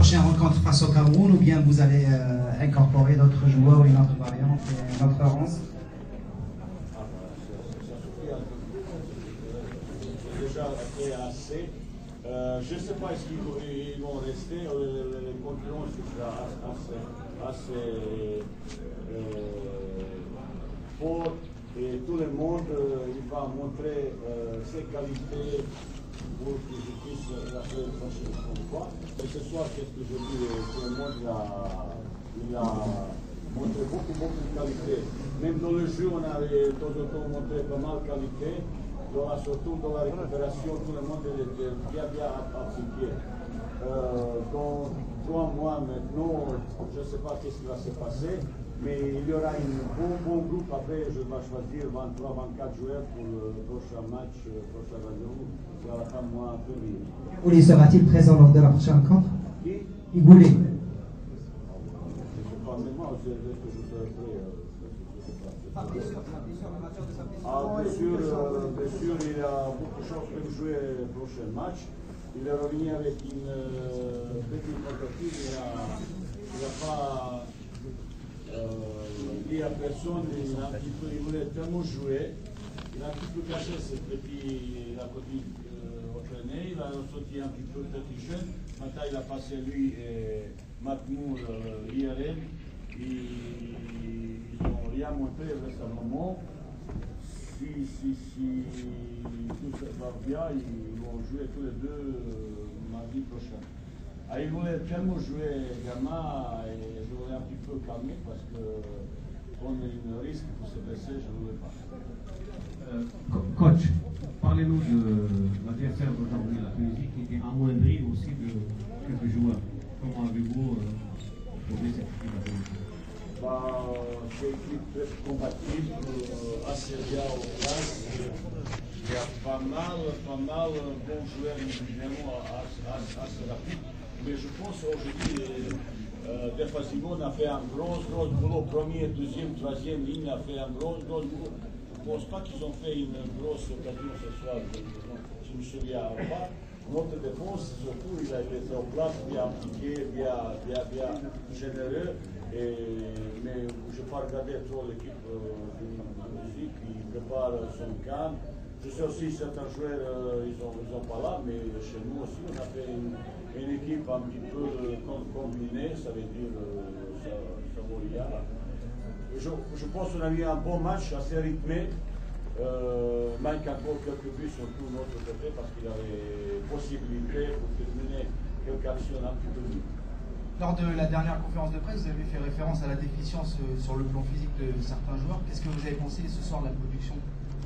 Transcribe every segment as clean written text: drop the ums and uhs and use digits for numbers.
prochaine rencontre face au Cameroun, ou bien vous allez incorporer d'autres joueurs, une autre variante, une autre rance? Déjà fait assez. Je ne sais pas si ils vont rester. Les concurrents sont assez forts et tout le monde il va montrer ses qualités pour que je puisse la faire une prochaine fois. Et ce soir, qu'est-ce que je dis, tout le monde il a montré beaucoup de qualités. Même dans le jeu, on avait de temps en temps montré pas mal de qualités. Surtout dans la récupération, tout le monde était bien appliqué. Dans 3 mois maintenant, je ne sais pas ce qui va se passer, mais il y aura un bon groupe. Après, je vais choisir 23-24 joueurs pour le prochain match, prochain rendez-vous, c'est à la fin du mois de février. Igoulé sera-t-il présent lors de la prochaine rencontre? Qui? Igoulé. Je ne sais pas, mais moi, est-ce que je serai prêt? Bien sûr, il a beaucoup de chances de jouer le prochain match. Il est revenu avec une petite tentative, il n'a pas dit à personne, il voulait tellement jouer. Il a un petit peu caché ce petit, la petite entraîné, il a sorti un petit peu le petit jeune. Maintenant, il a passé lui et Matmour IRM. Ils n'ont rien montré récemment. Si tout ça va bien, ils vont jouer tous les deux mardi prochain. Ils voulaient tellement jouer gamin et je voulais un petit peu calmer parce qu'on a un risque pour se blesser, je ne voulais pas. Coach, parlez-nous de l'adversaire d'aujourd'hui, la Tunisie, qui était amoindrie aussi de quelques joueurs. Comment avez-vous trouvé cette équipe? C'est une équipe très combative, assez bien en place. Il y a pas mal de bons joueurs individuellement assez rapides. Mais je pense aujourd'hui, défensivement, on a fait un gros boulot. Première, deuxième, troisième ligne a fait un gros boulot. Je ne pense pas qu'ils ont fait une grosse occasion ce soir. Je me souviens pas. Notre défense, surtout, il a été en place, bien appliqué, bien généreux. Mais je n'ai pas regardé trop l'équipe de musique qui prépare son camp. Je sais aussi certains joueurs, ils sont pas là, mais chez nous aussi, on a fait une équipe un petit peu combinée, ça veut dire Savoria. Je pense qu'on a eu un bon match, assez rythmé. Manque encore quelques buts, surtout de notre côté, parce qu'il avait possibilité pour terminer quelques actions un petit peu mieux. Lors de la dernière conférence de presse, vous avez fait référence à la déficience sur le plan physique de certains joueurs. Qu'est-ce que vous avez pensé ce soir de la production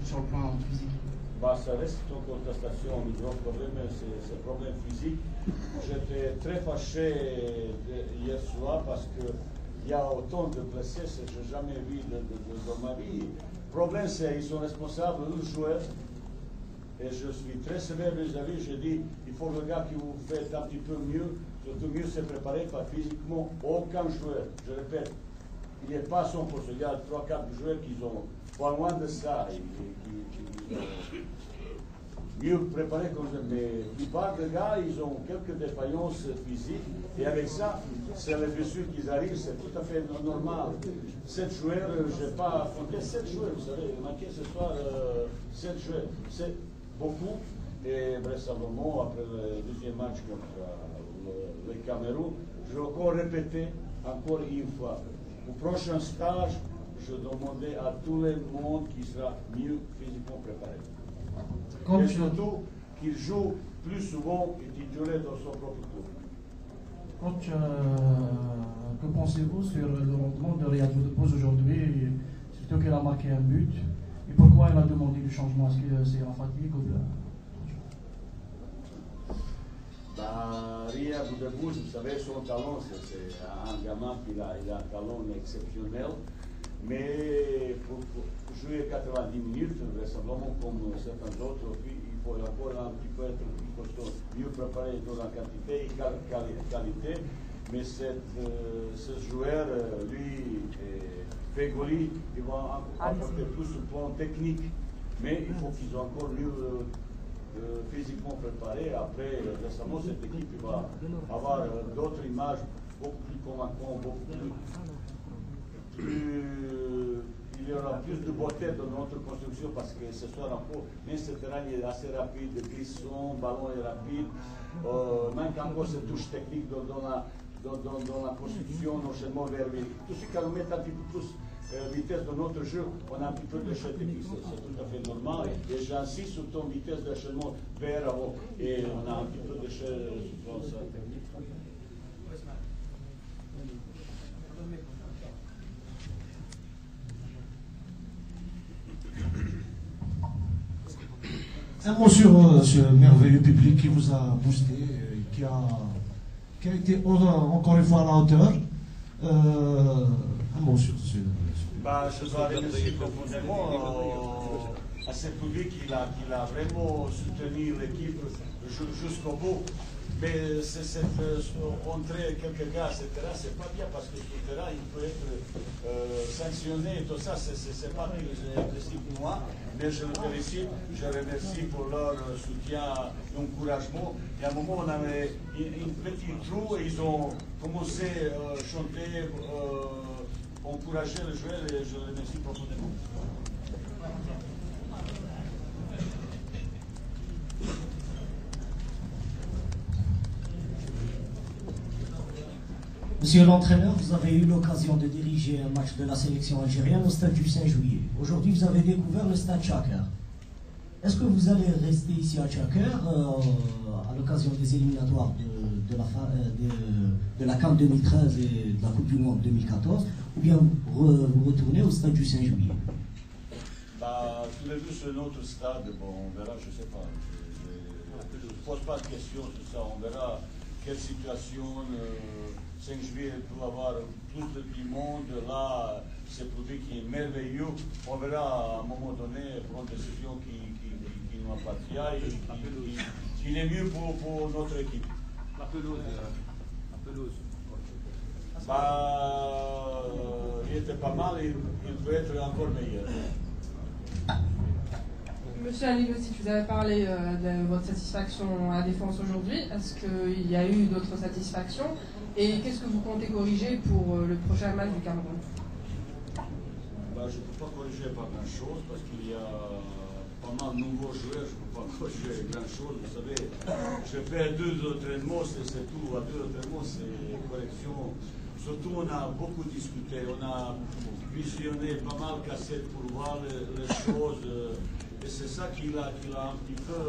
sur le plan physique? Ça reste en contestation, un gros problème, c'est le problème physique. J'étais très fâché hier soir parce qu'il y a autant de blessés, je n'ai jamais vu dans ma vie. Le problème, c'est qu'ils sont responsables, les joueurs. Et je suis très sévère vis-à-vis, je dis, il faut le gars qui vous fait un petit peu mieux, surtout mieux se préparer, pas physiquement, aucun joueur, je répète, il n'est pas à 100%, il y a 3-4 joueurs qui sont pas loin de ça, qui mieux préparés comme ça, mais la plupart des gars, ils ont quelques défaillances physiques, et avec ça, c'est les blessures qui arrivent, c'est tout à fait normal. 7 joueurs, je n'ai pas affronté 7 joueurs, vous savez, il manquait ce soir 7 joueurs, c'est beaucoup, et vraisemblablement, après le deuxième match contre le Cameroun, je vais encore répéter encore une fois, au prochain stage, je demandais à tout le monde qui sera mieux physiquement préparé. Et surtout, qu'il joue plus souvent et titulaire dans son propre club. Coach, que pensez-vous sur le rendement de Riyad Boudebouz aujourd'hui, surtout qu'elle a marqué un but? Et pourquoi elle a demandé du changement? Est-ce que c'est la fatigue ou bien? Riyad Boudebouz, vous savez, son talent, c'est un gamin qui a un talent exceptionnel. Mais pour jouer 90 minutes, vraisemblablement comme certains autres, il faut encore un petit peu être plus costaud, mieux préparé dans la quantité et qualité. Mais ce joueur, lui, Fegoli, il va apporter plus au plan technique. Mais il faut qu'ils soient encore mieux physiquement préparés. Après, récemment, cette équipe va avoir d'autres images beaucoup plus convaincantes, il y aura plus de beauté dans notre construction parce que ce soir encore, même ce terrain est assez rapide, glissant, ballon est rapide, manque encore cette touche technique dans la construction, enchaînement vers lui. Tout ce qui nous met un petit peu plus vitesse dans notre jeu, on a un petit peu de chute technique, c'est tout à fait normal. Et j'insiste sur ton vitesse d'enchaînement vers avant, et on a un petit peu de chute dans ça. Un mot sur ce merveilleux public qui vous a boosté, qui a été encore une fois à la hauteur. Un mot sur ce. Je dois remercier profondément à ce public qui a vraiment soutenu l'équipe jusqu'au bout. Mais cette entrée, quelques gars, etc., c'est pas bien parce que sur le terrain, il peut être sanctionné et tout ça, c'est pas précis pour moi. Mais je le félicite, je remercie pour leur soutien et encouragement. Et à un moment, on avait un petit trou et ils ont commencé à chanter, encourager les joueurs et je les remercie profondément. Monsieur l'entraîneur, vous avez eu l'occasion de diriger un match de la sélection algérienne au stade du 5 juillet. Aujourd'hui, vous avez découvert le stade Chaker. Est-ce que vous allez rester ici à Chaker à l'occasion des éliminatoires de la CAN 2013 et de la Coupe du Monde 2014, ou bien vous retournez au stade du 5 juillet? Tous les deux sur notre stade, on verra, je ne sais pas. Je ne pose pas de questions sur ça, on verra quelle situation. 5 juillet peut avoir plus de monde, là c'est un produit qui est merveilleux. On verra à un moment donné prendre une décision qui nous appartient et qui est mieux pour notre équipe. La pelouse. Il était pas mal, il peut être encore meilleur. Monsieur Aligotti, vous avez parlé de votre satisfaction à la défense aujourd'hui. Est-ce qu'il y a eu d'autres satisfactions? Et qu'est-ce que vous comptez corriger pour le prochain match du Cameroun? Je ne peux pas corriger pas grand-chose parce qu'il y a pas mal de nouveaux joueurs. Je ne peux pas corriger grand-chose. Vous savez, je fais 2 entraînements, c'est tout. À 2 entraînements, c'est correction. Surtout, on a beaucoup discuté. On a visionné pas mal de cassettes pour voir les choses. Et c'est ça qui a un petit peu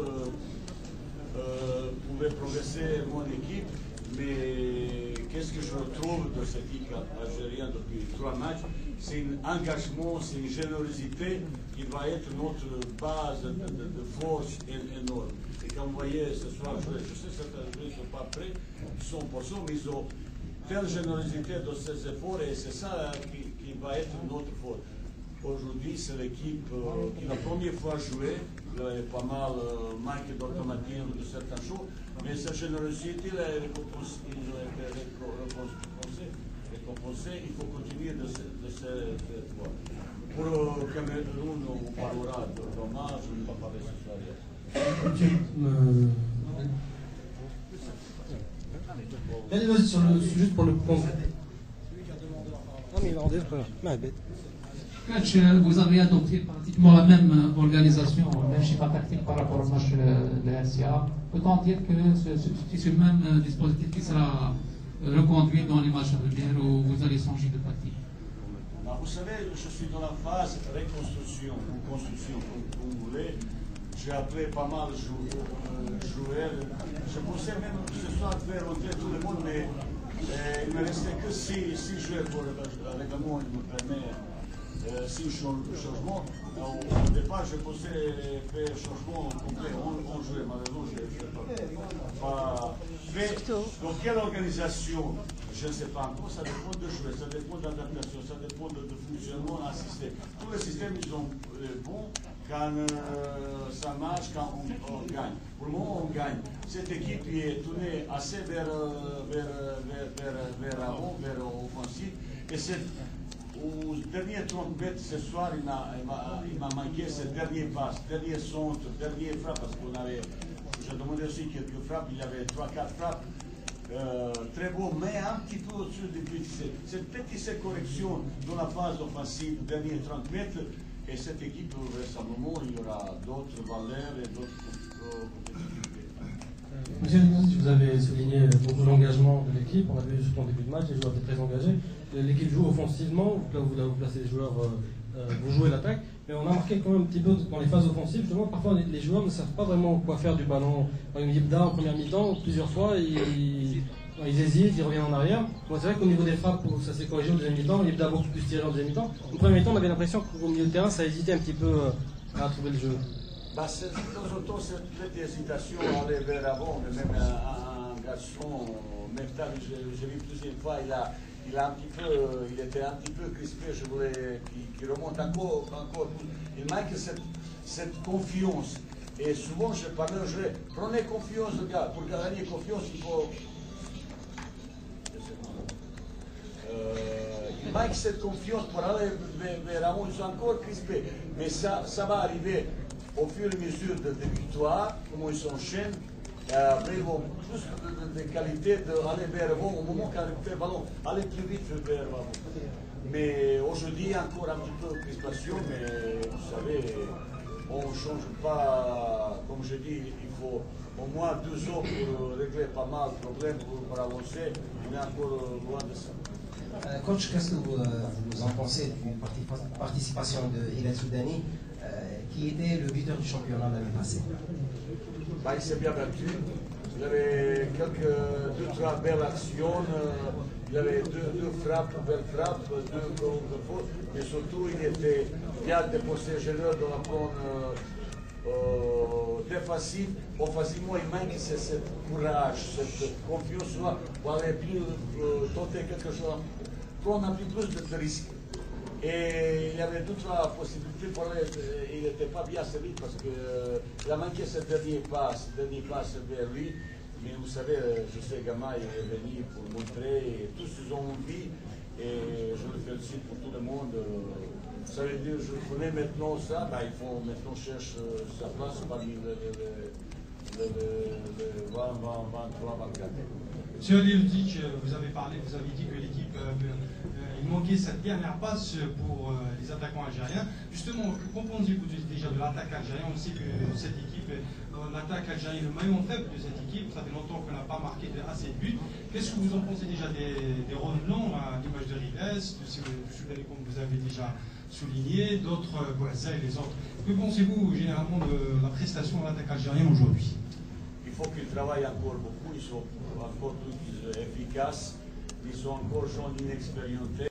pouvait progresser mon équipe. Mais qu'est-ce que je trouve de cette équipe algérienne depuis 3 matchs? C'est un engagement, c'est une générosité qui va être notre base de force énorme. Et quand vous voyez ce soir, je sais que certains joueurs ne sont pas prêts, 100%, mais ils ont telle générosité dans ces efforts et c'est ça qui va être notre force. Aujourd'hui, c'est l'équipe qui la première fois joué, il y a pas mal manque d'automatisme de certaines choses, mais cette générosité est récompensée, il faut continuer de cette voie. Pour le Cameroun, on parlera de dommage, je ne vais pas parler ce soir. Juste pour le point. Coach, vous avez adopté pratiquement la même organisation, le même schéma tactique par rapport au match de RCA. Peut-on dire que c'est ce même dispositif qui sera reconduit dans les matchs à venir ou vous allez changer de tactique? Vous savez, je suis dans la phase reconstruction ou construction, comme vous voulez. J'ai appelé pas mal de joueurs. Je pensais même ce soir faire rentrer tout le monde, mais il ne me restait que 6 joueurs pour le règlement. Il me permet 6 changements. Au départ, je pensais faire un changement complet. On jouait, malheureusement, je ne l'ai pas fait. Dans quelle organisation? Je ne sais pas encore. Ça dépend de jouer, ça dépend de l'adaptation, ça dépend de fonctionnement d'un système. Tous les systèmes, ils sont bons quand ça marche, quand on gagne. Pour le moment, on gagne. Cette équipe est tournée assez vers avant, vers l'offensive. Et Au dernier 30 mètres ce soir, il m'a manqué ce dernier passe, dernier centre, dernier frappe, parce qu'on avait, j'ai demandé aussi quelques frappes, il y avait 3-4 frappes. Très beau, mais un petit peu au-dessus des petits. Cette petite correction dans la phase offensive, dernier 30 mètres, et cette équipe, vraisemblablement, il y aura d'autres valeurs et d'autres compétitivités. Monsieur le ministre, vous avez souligné beaucoup l'engagement de l'équipe. On a vu jusqu'en début de match, les joueurs étaient très engagés. L'équipe joue offensivement, là vous placez les joueurs, vous jouez l'attaque, mais on a remarqué quand même un petit peu dans les phases offensives, justement, parfois les joueurs ne savent pas vraiment quoi faire du ballon. Par exemple, Yebda en première mi-temps, plusieurs fois, ils hésitent, ils reviennent en arrière. Bon, c'est vrai qu'au niveau des frappes, ça s'est corrigé au deuxième mi-temps, Yebda a beaucoup plus tiré en deuxième mi-temps. En première mi-temps, on avait l'impression qu'au milieu de terrain, ça hésitait un petit peu à trouver le jeu. Bah, de temps en temps, cette petite hésitation à aller vers l'avant, même un garçon, Meftar, j'ai vu plusieurs fois, il était un petit peu crispé, je voulais qu'il remonte encore plus. Il manque cette confiance. Et souvent, je parlais aux joueurs, prenez confiance, gars, pour gagner confiance, il faut... il manque cette confiance pour aller vers l'avant, ils sont encore crispés. Mais ça va arriver au fur et à mesure des victoires, comment ils s'enchaînent. Après, ils vont plus de qualité d'aller vers l'avant au moment qu'ils arrivent le ballon, aller plus vite vers l'avant. Mais aujourd'hui, encore un petit peu de crispation, mais vous savez, on ne change pas, comme je dis, il faut au moins 2 ans pour régler pas mal de problèmes, pour avancer. On est encore loin de ça. Coach, qu'est-ce que vous en pensez d'une participation de Hilal Soudani, qui était le buteur du championnat l'année passée? Bah, il s'est bien battu. Il avait 2-3 belles actions. Il avait deux frappes, belles frappes, 2 de faute. Mais surtout, il était bien déposé généreux dans la zone défensive. Offensivement, il manque ce courage, cette confiance pour aller plus tenter quelque chose, prendre un peu plus de risques. Et il y avait d'autres possibilités pour aller, il n'était pas bien assez vite parce qu'il a manqué ce dernier passe vers lui. Mais vous savez, je sais, Gama est venu pour montrer, et tous ils ont envie, et je le félicite pour tout le monde. Ça veut dire, je connais maintenant ça, bah, il faut maintenant chercher sa place parmi les 20, 23, 24. Monsieur Alievdic, vous avez dit que l'équipe, il manquait cette dernière passe pour les attaquants algériens. Justement, qu'en pensez-vous déjà de l'attaque algérienne? On sait que cette équipe, l'attaque algérienne est le maillon faible de cette équipe. Ça fait longtemps qu'on n'a pas marqué assez de buts. Qu'est-ce que vous en pensez déjà des renouvelants, à l'image de Rives, de Soudani, comme vous avez déjà souligné, d'autres, Boisa et les autres? Que pensez-vous généralement de la prestation de l'attaque algérienne aujourd'hui? Il faut qu'ils travaillent encore beaucoup, ils sont encore plus efficaces, ils sont encore jeunes inexpérimentés.